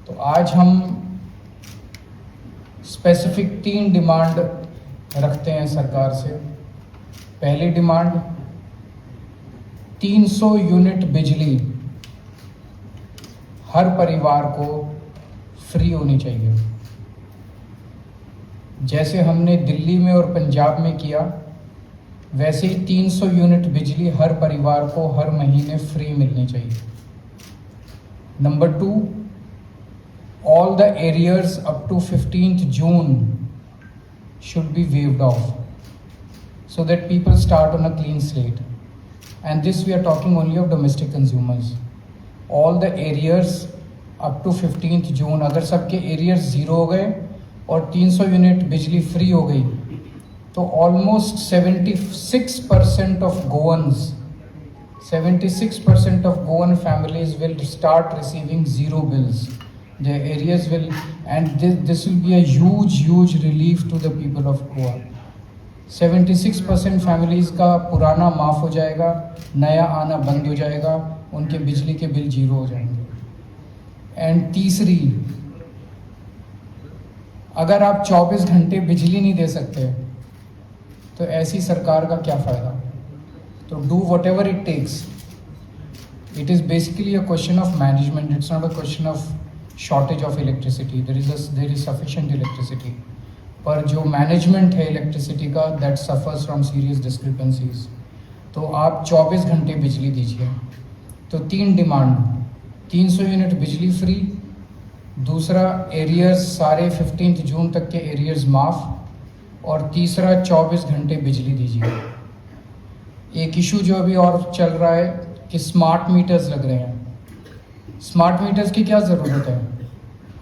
तो आज हम स्पेसिफिक 3 डिमांड रखते हैं सरकार से। पहली डिमांड 300 यूनिट बिजली हर परिवार को फ्री होनी चाहिए, जैसे हमने दिल्ली में और पंजाब में किया वैसे ही 300 यूनिट बिजली हर परिवार को हर महीने फ्री मिलनी चाहिए। Number 2, all the arrears up to 15th June should be waived off so that people start on a clean slate. And this we are talking only of domestic consumers. All the arrears up to 15th June, अगर सबके arrears 0 हो गए और 300 unit बिजली free हो गई तो almost 76% of Goans, 76% of Goan families will start receiving zero bills. The areas will, and this will be a huge relief to the people of Goa. 76% families का पुराना माफ़ हो जाएगा, नया आना बंद हो जाएगा, उनके बिजली के बिल 0 हो जाएंगे। एंड तीसरी, अगर आप 24 घंटे बिजली नहीं दे सकते तो ऐसी सरकार का क्या फ़ायदा। तो do whatever it takes. It is basically a question of management. It's not a question of shortage of electricity. There is sufficient electricity. पर जो मैनेजमेंट है इलेक्ट्रिसिटी का, that suffers from serious discrepancies. तो आप 24 घंटे बिजली दीजिए। तो 3 डिमांड, 300 यूनिट बिजली फ्री, दूसरा एरियर्स सारे 15 जून तक के एरियर्स माफ़, और तीसरा 24 घंटे बिजली दीजिए। एक इशू जो अभी और चल रहा है कि स्मार्ट मीटर्स लग रहे हैं। स्मार्ट मीटर्स की क्या ज़रूरत है?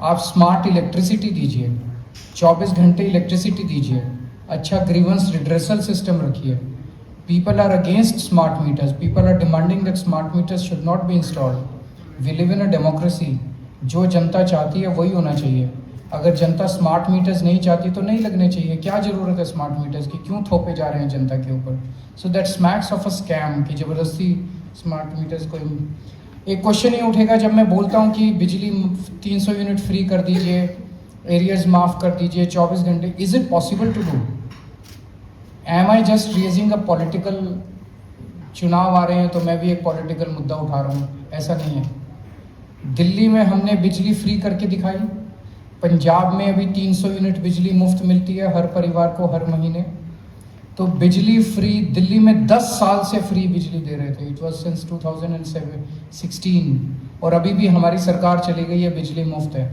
आप स्मार्ट इलेक्ट्रिसिटी दीजिए, 24 घंटे इलेक्ट्रिसिटी दीजिए, अच्छा ग्रीवेंस रिड्रेसल सिस्टम रखिए। People are against smart meters, people are demanding that smart meters should not be installed. We live in a democracy, जो जनता चाहती है वही होना चाहिए। अगर जनता स्मार्ट मीटर्स नहीं चाहती तो नहीं लगने चाहिए। क्या ज़रूरत है स्मार्ट मीटर्स की? क्यों थोपे जा रहे हैं जनता के ऊपर? So that smacks of a scam कि ज़बरदस्ती स्मार्ट मीटर्स को। एक क्वेश्चन ही उठेगा जब मैं बोलता हूँ कि बिजली 300 यूनिट फ्री कर दीजिए, एरियर्स माफ़ कर दीजिए, 24 घंटे। Is it possible to do? Am I just raising a political, चुनाव आ रहे हैं तो मैं भी एक पॉलिटिकल मुद्दा उठा रहा हूँ? ऐसा नहीं है। दिल्ली में हमने बिजली फ्री करके दिखाई, पंजाब में अभी 300 यूनिट बिजली मुफ्त मिलती है हर परिवार को हर महीने। तो बिजली फ्री दिल्ली में 10 साल से फ्री बिजली दे रहे थे। इट वाज सिंस 2016, और अभी भी हमारी सरकार चली गई है, बिजली मुफ्त है।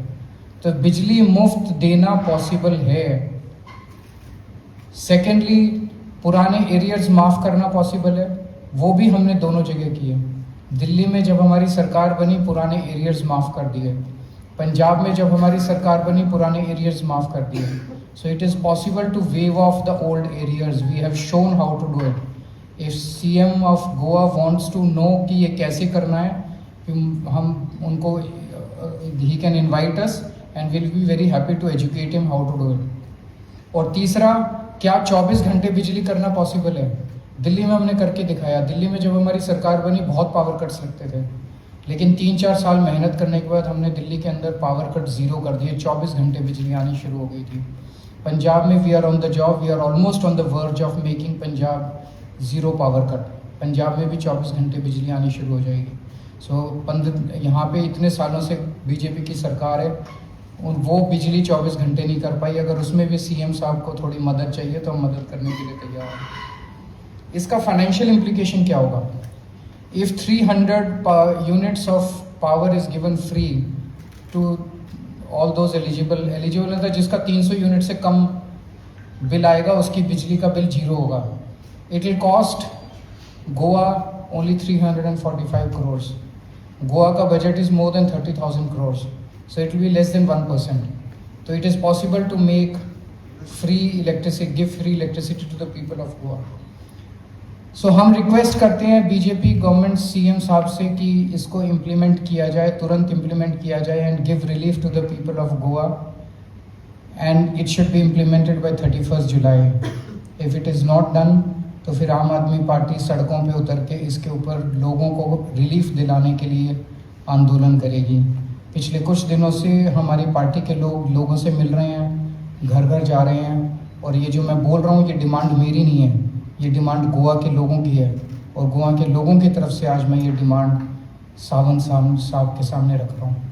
तो बिजली मुफ्त देना पॉसिबल है। सेकेंडली, पुराने एरियर्स माफ़ करना पॉसिबल है, वो भी हमने दोनों जगह किए। दिल्ली में जब हमारी सरकार बनी पुराने एरियर्स माफ़ कर दिए, पंजाब में जब हमारी सरकार बनी पुराने एरियर्स माफ़ कर दिए। So it is possible to waive off the old arrears. We have shown how to do it. If CM of Goa wants to know कि ये कैसे करना है, हम उनको, he can invite us and will be very happy to educate him how to do it. और तीसरा, क्या 24 घंटे बिजली करना पॉसिबल है? दिल्ली में हमने करके दिखाया। दिल्ली में जब हमारी सरकार बनी बहुत पावर कट्स लगते थे, लेकिन 3-4 साल मेहनत करने के बाद हमने दिल्ली के अंदर पावर कट 0 कर दिए। 24 घंटे बिजली आनी शुरू हो गई थी। पंजाब में we are on the job, we are almost on the verge of making Punjab 0 power cut. Punjab में भी 24 घंटे बिजली आनी शुरू हो जाएगी। सो यहाँ पे इतने सालों से बीजेपी की सरकार है, वो बिजली 24 घंटे नहीं कर पाई। अगर उसमें भी सीएम साहब को थोड़ी मदद चाहिए तो हम मदद करने के लिए तैयार हैं। इसका फाइनेंशियल इम्प्लीकेशन क्या होगा? If 300 units of power is given free to all those eligible है जिसका 300 यूनिट से कम बिल आएगा उसकी बिजली का बिल 0 होगा। It will cost Goa only 345 crores. Goa का budget is more than 30,000 crores. So it will be less than 1%. So it is possible to make free electricity, give free electricity to the people of Goa. सो हम request करते हैं BJP government CM साहब से कि इसको implement किया जाए, तुरंत इम्प्लीमेंट किया जाए and give relief to the people of Goa, and it should be implemented by 31 July. If it is not done तो फिर आम आदमी पार्टी सड़कों पे उतर के इसके ऊपर लोगों को रिलीफ दिलाने के लिए आंदोलन करेगी। पिछले कुछ दिनों से हमारी पार्टी के लोगों से मिल रहे हैं, घर घर जा रहे हैं, और ये जो मैं बोल रहा हूँ ये डिमांड मेरी नहीं है, ये डिमांड गोवा के लोगों की है, और गोवा के लोगों की तरफ से आज मैं ये डिमांड सावंत साहब के सामने रख रहा हूँ।